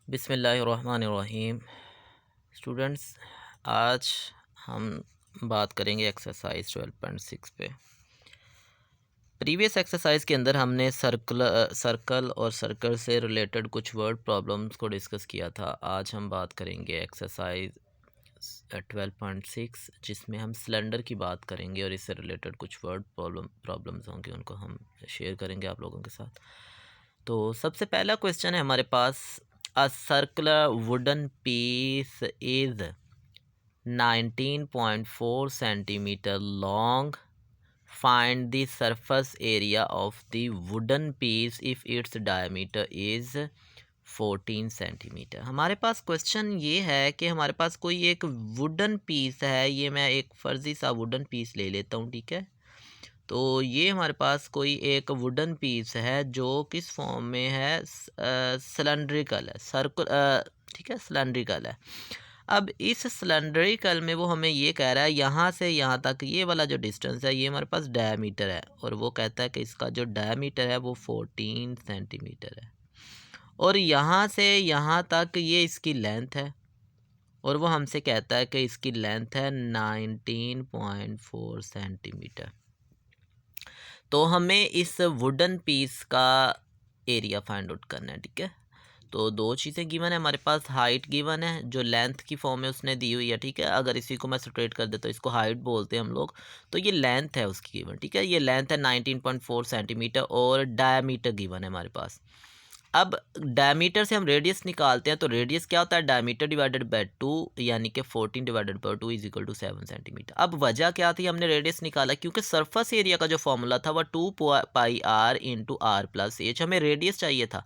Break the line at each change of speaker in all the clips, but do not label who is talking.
बिस्मिल्लाहिर्रहमानिर्रहीम। स्टूडेंट्स, आज हम बात करेंगे एक्सरसाइज 12.6 पे। प्रीवियस एक्सरसाइज के अंदर हमने सर्कल और सर्कल से रिलेटेड कुछ वर्ड प्रॉब्लम्स को डिस्कस किया था। आज हम बात करेंगे एक्सरसाइज 12.6 जिसमें हम सिलेंडर की बात करेंगे और इससे रिलेटेड कुछ वर्ड प्रॉब्लम्स होंगे, उनको हम शेयर करेंगे आप लोगों के साथ। तो सबसे पहला क्वेश्चन है हमारे पास, a circular wooden piece is 19.4 centimetre long, find the surface area of the wooden piece if its diameter is 14 centimetre. हमारे पास क्वेश्चन ये है कि हमारे पास कोई एक वुडन पीस है, ये मैं एक फ़र्ज़ी सा वुडन पीस ले लेता हूँ, ठीक है। तो ये हमारे पास कोई एक वुडन पीस है जो किस फॉर्म में है, सिलेंड्रिकल है, ठीक है, सिलेंड्रिकल है। अब इस सिलेंड्रिकल में वो हमें ये कह रहा है यहाँ से यहाँ तक ये वाला जो डिस्टेंस है ये हमारे पास डायमीटर है, और वो कहता है कि इसका जो डायमीटर है वो 14 सेंटीमीटर है, और यहाँ से यहाँ तक ये इसकी लेंथ है, और वो हमसे कहता है कि इसकी लेंथ है 19.4 सेंटीमीटर। तो हमें इस वुडन पीस का एरिया फाइंड आउट करना है, ठीक है। तो दो चीज़ें गिवन है हमारे पास, हाइट गिवन है जो लेंथ की फॉर्म में उसने दी हुई है, ठीक है। अगर इसी को मैं स्ट्रेट कर देता तो इसको हाइट बोलते हैं हम लोग, तो ये लेंथ है उसकी गिवन, ठीक है। ये लेंथ है 19.4 सेंटीमीटर, और डायमीटर गिवन है हमारे पास। अब डायमीटर से हम रेडियस निकालते हैं, तो रेडियस क्या होता है, डायमीटर डिवाइडेड बाय 2, यानी कि 14 divided by 2 is equal to 7 centimetre. अब वजह क्या थी, हमने रेडियस निकाला क्योंकि सरफेस एरिया का जो फॉर्मूला था वह 2 pi R into R plus H, हमें रेडियस चाहिए था।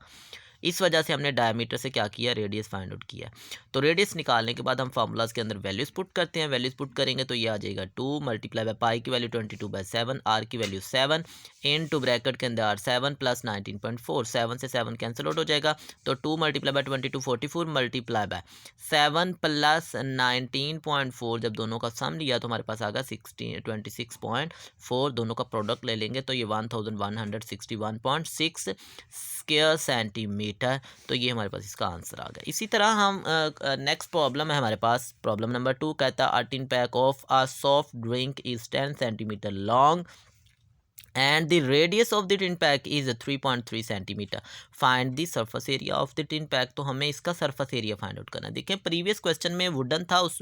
इस वजह से हमने डायमीटर से क्या किया, रेडियस फाइंड आउट किया। तो रेडियस निकालने के बाद हम फार्मूलाज के अंदर वैल्यूज पुट करते हैं। वैल्यूज पुट करेंगे तो ये आ जाएगा 2 मल्टीप्लाई बाय पाई की वैल्यू 22/7, आर की वैल्यू 7 इन टू ब्रैकेट के अंदर 7 प्लस 19.4, 7 से 7 कैंसिल आउट हो जाएगा। तो 2 multiply by 22 44 multiply by 7 plus 19.4, जब दोनों का सम लिया तो हमारे पास आ गया 26.4। दोनों का प्रोडक्ट ले लेंगे तो ये 1161.6 स्क्वायर सेंटीमीटर। तो ये हमारे पास इसका आंसर आ गया। इसी तरह हम नेक्स्ट प्रॉब्लम है हमारे पास, प्रॉब्लम नंबर 2 कहता है, 18 pack of a soft drink is 10 centimetre long and the radius of the tin pack is 3.3 centimetre, find the surface area of the tin pack. तो हमें इसका सरफेस एरिया फाइंड आउट करना है। देखिए previous question में wooden था, उस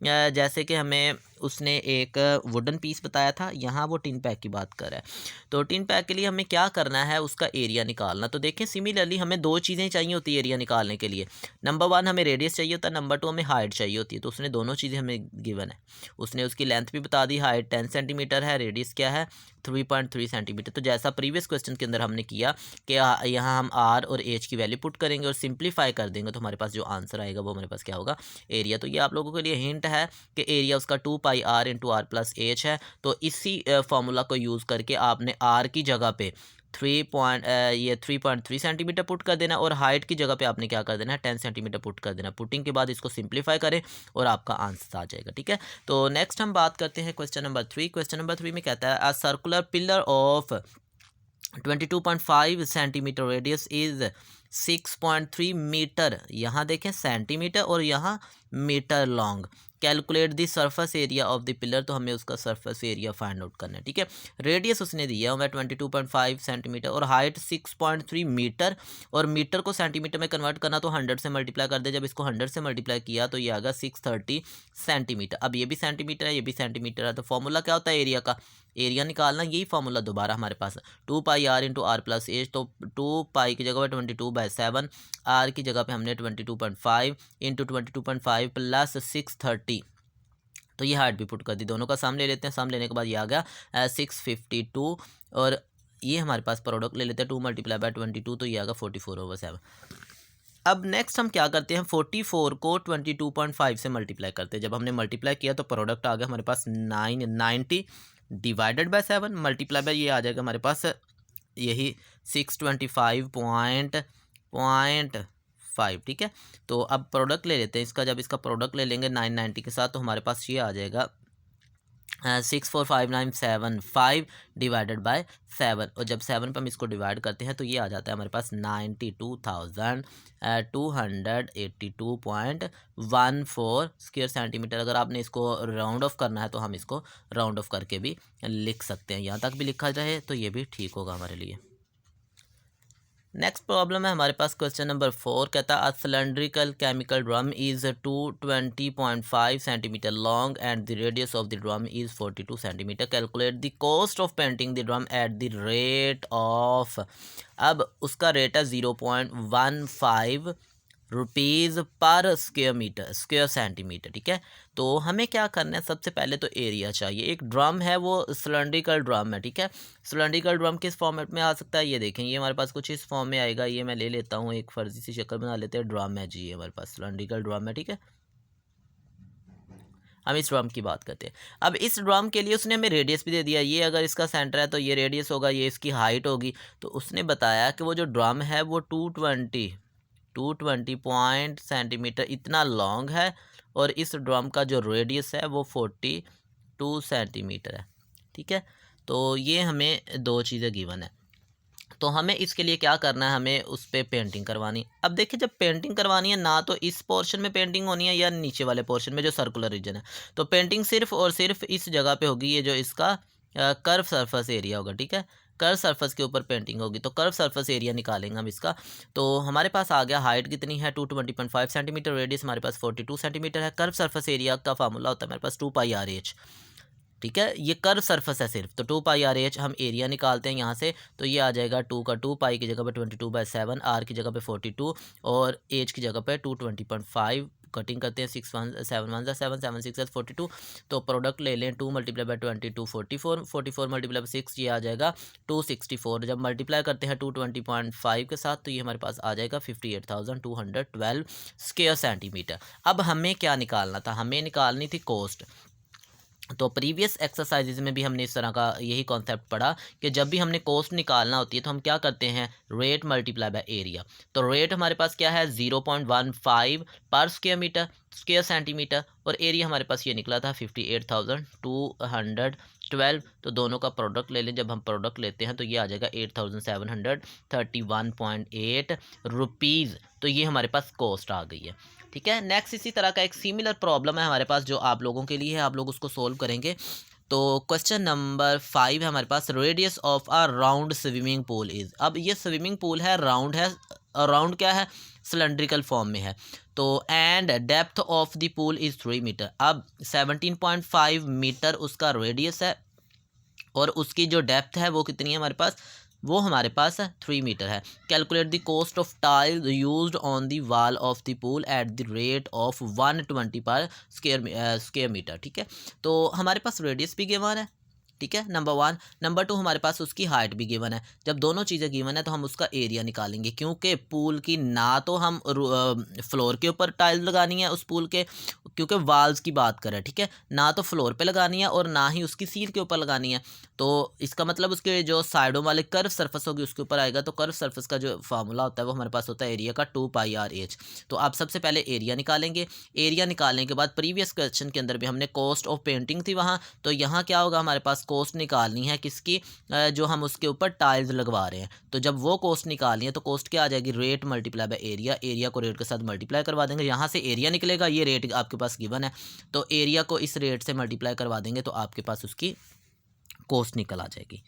जैसे कि हमें उसने एक वुडन पीस बताया था, यहाँ वो टिन पैक की बात कर रहा है। तो टिन पैक के लिए हमें क्या करना है, उसका एरिया निकालना। तो देखें सिमिलरली हमें दो चीज़ें चाहिए होती है एरिया निकालने के लिए। नंबर 1 हमें रेडियस चाहिए होता है, नंबर 2 हमें हाइट चाहिए होती है। तो उसने दोनों चीज़ें हमें गिवन है। उसने उसकी लेंथ भी बता दी, हाइट 10 सेंटीमीटर है, रेडियस क्या है 3.3 सेंटीमीटर। तो जैसा प्रीवियस क्वेश्चन के अंदर हमने किया कि यहाँ हम आर और एच की वैल्यू पुट करेंगे और सिंप्लीफाई कर देंगे, तो हमारे पास जो आंसर आएगा वो हमारे पास क्या होगा, एरिया। तो ये आप लोगों के लिए हिंट है कि एरिया उसका 2 pi R into R plus H है। तो इसी फॉर्मूला को यूज़ करके आपने आर की जगह पे 3.3 सेंटीमीटर पुट कर देना, और हाइट की जगह पे आपने क्या कर देना है, 10 सेंटीमीटर पुट कर देना। पुटिंग के बाद इसको सिंप्लीफाई करें और आपका आंसर आ जाएगा, ठीक है। तो नेक्स्ट हम बात करते हैं क्वेश्चन नंबर 3। क्वेश्चन नंबर 3 में कहता है, a circular pillar of 22.5 centimetre radius is 6.3 metre, यहाँ देखें सेंटीमीटर और यहाँ metre long, calculate the surface area of the pillar. तो हमें उसका सरफेस एरिया फाइंड आउट करना है, ठीक है। रेडियस उसने दिया हमें 22.5 सेंटीमीटर और हाइट 6.3 मीटर, और मीटर को सेंटीमीटर में कन्वर्ट करना तो 100 से मल्टीप्लाई कर दे। जब इसको 100 से मल्टीप्लाई किया तो ये आ गया 630 सेंटीमीटर। अब ये भी सेंटीमीटर है, ये भी सेंटीमीटर है, तो फॉर्मूला क्या होता है एरिया का, एरिया निकालना। यही फॉर्मूला दोबारा हमारे पास 2 pi R into R plus H. तो 2 पाई की जगह पे 22/7, आर की जगह पे हमने 22.5 इंटू 22.5 प्लस 630। तो ये हाइट भी पुट कर दी, दोनों का सम ले लेते हैं। सम लेने के बाद ये आ गया 652, और ये हमारे पास प्रोडक्ट ले लेते हैं 2 मल्टीप्लाई बाय 22, तो ये आ गया 44/7। अब नेक्स्ट हम क्या करते हैं, 44 को 22.5 से मल्टीप्लाई करते हैं। जब हमने मल्टीप्लाई किया तो प्रोडक्ट आ गया हमारे पास 990 डिवाइडेड बाय 7, मल्टीप्लाई बाय ये आ जाएगा हमारे पास यही 625.5, ठीक है। तो अब प्रोडक्ट ले लेते हैं इसका। जब इसका प्रोडक्ट ले लेंगे 990 के साथ तो हमारे पास ये आ जाएगा 645,975 डिवाइडेड बाय 7, और जब 7 पर हम इसको डिवाइड करते हैं तो ये आ जाता है हमारे पास 92,282.14 स्क्वायर सेंटीमीटर। अगर आपने इसको राउंड ऑफ करना है तो हम इसको राउंड ऑफ करके भी लिख सकते हैं, यहाँ तक भी लिखा जाए तो ये भी ठीक होगा हमारे लिए। नेक्स्ट प्रॉब्लम है हमारे पास क्वेश्चन नंबर 4, कहता है a cylindrical chemical drum is 220.5 centimetre long and the radius of the drum is 42 centimetre. Calculate the cost of painting the drum at the rate of, अब उसका रेट है 0.15 rupees पर square centimetre, ठीक है। तो हमें क्या करना है, सबसे पहले तो एरिया चाहिए। एक ड्रम है वो सिलेंड्रिकल ड्रम है, ठीक है। सिलेंड्रिकल ड्रम किस फॉर्मेट में आ सकता है, ये देखें, ये हमारे पास कुछ इस फॉर्म में आएगा। ये मैं ले लेता हूँ, एक फर्जी सी शक्ल बना लेते हैं, ड्रम है जी, ये हमारे पास सिलेंड्रिकल ड्रम है, ठीक है। हम इस ड्रम की बात करते हैं। अब इस ड्रम के लिए उसने हमें रेडियस भी दे दिया, ये अगर इसका सेंटर है तो ये रेडियस होगा, ये इसकी हाइट होगी। तो उसने बताया कि वो जो ड्रम है वो 220 पॉइंट सेंटीमीटर इतना लॉन्ग है, और इस ड्रम का जो रेडियस है वो 42 सेंटीमीटर है, ठीक है। तो ये हमें दो चीज़ें गिवन है, तो हमें इसके लिए क्या करना है, हमें उस पर पेंटिंग करवानी। अब देखिए, जब पेंटिंग करवानी है ना तो इस पोर्शन में पेंटिंग होनी है या नीचे वाले पोर्शन में जो सर्कुलर रीजन है, तो पेंटिंग सिर्फ और सिर्फ इस जगह पे होगी, ये जो इसका कर्व सरफेस एरिया होगा, ठीक है। कर्व सरफेस के ऊपर पेंटिंग होगी, तो कर्व सरफेस एरिया निकालेंगे हम इसका। तो हमारे पास आ गया, हाइट कितनी है 220.5 सेंटीमीटर, रेडियस हमारे पास 42 सेंटीमीटर है। कर्व सरफेस एरिया का फार्मूला होता है हमारे पास 2πr/h, ठीक है। ये कर्व सरफेस है सिर्फ, तो 2πr/h हम एरिया निकालते हैं यहाँ से, तो ये आ जाएगा 2 का 2, पाई की जगह पे 22/7, आर की जगह पे 42 और एच की जगह पे 220.5, कटिंग करते हैं 6 1 7 1 7 7 6 42, तो प्रोडक्ट ले लें 2 × 22 44, 44 × 6 ये आ जाएगा 264। जब मल्टीप्लाई करते हैं 220.5 के साथ तो ये हमारे पास आ जाएगा 58,212 स्क्वायर सेंटीमीटर। अब हमें क्या निकालना था, हमें निकालनी थी कॉस्ट। तो प्रीवियस एक्सरसाइजेज में भी हमने इस तरह का यही कॉन्सेप्ट पढ़ा कि जब भी हमने कॉस्ट निकालना होती है तो हम क्या करते हैं, रेट मल्टीप्लाई बाय एरिया। तो रेट हमारे पास क्या है 0.15 पर स्क्वायर सेंटीमीटर, और एरिया हमारे पास ये निकला था 58,212। तो दोनों का प्रोडक्ट ले लें, जब हम प्रोडक्ट लेते हैं तो ये आ जाएगा 8,731.8 रुपीज़। तो ये हमारे पास कॉस्ट आ गई है, ठीक है। नेक्स्ट इसी तरह का एक सिमिलर प्रॉब्लम है हमारे पास जो आप लोगों के लिए है, आप लोग उसको सोल्व करेंगे। तो क्वेश्चन नंबर 5 है हमारे पास, radius of a round swimming pool is. अब ये स्विमिंग पूल है, राउंड है, राउंड क्या है, सिलेंड्रिकल फॉर्म में है। तो and depth of the pool is 3 metre. अब 17.5 मीटर उसका रेडियस है, और उसकी जो डेप्थ है वो कितनी है हमारे पास, वो हमारे पास 3 मीटर है। Calculate the cost of tile used on the wall of the pool at the rate of 120 पर स्क्वायर मीटर, ठीक है। तो हमारे पास रेडियस भी गिवन है, ठीक है, नंबर 1। नंबर 2 हमारे पास उसकी हाइट भी गिवन है। जब दोनों चीज़ें गिवन है तो हम उसका एरिया निकालेंगे, क्योंकि पूल की ना तो हम फ्लोर के ऊपर टाइल्स लगानी है उस पूल के, क्योंकि वाल्स की बात करें, ठीक है, ना तो फ्लोर पे लगानी है और ना ही उसकी सील के ऊपर लगानी है। तो इसका मतलब उसके जो साइडों वाले कर्व सरफेस होगी उसके ऊपर आएगा। तो कर्व सरफेस का जो फार्मूला होता है वो हमारे पास होता है एरिया का 2πr/h। तो आप सबसे पहले एरिया निकालेंगे। एरिया निकालने के बाद प्रीवियस क्वेश्चन के अंदर भी हमने कॉस्ट ऑफ पेंटिंग थी वहाँ, तो यहाँ क्या होगा, हमारे पास कॉस्ट निकालनी है किसकी, जो हम उसके ऊपर टाइल्स लगवा रहे हैं। तो जब वो कॉस्ट निकालनी है तो कॉस्ट क्या आ जाएगी, rate multiply by area. Area को रेट के साथ मल्टीप्लाई करवा देंगे, यहाँ से एरिया निकलेगा, ये रेट आपके पास गिवन है, तो एरिया को इस रेट से मल्टीप्लाई करवा देंगे तो आपके पास उसकी कॉस्ट निकल आ जाएगी।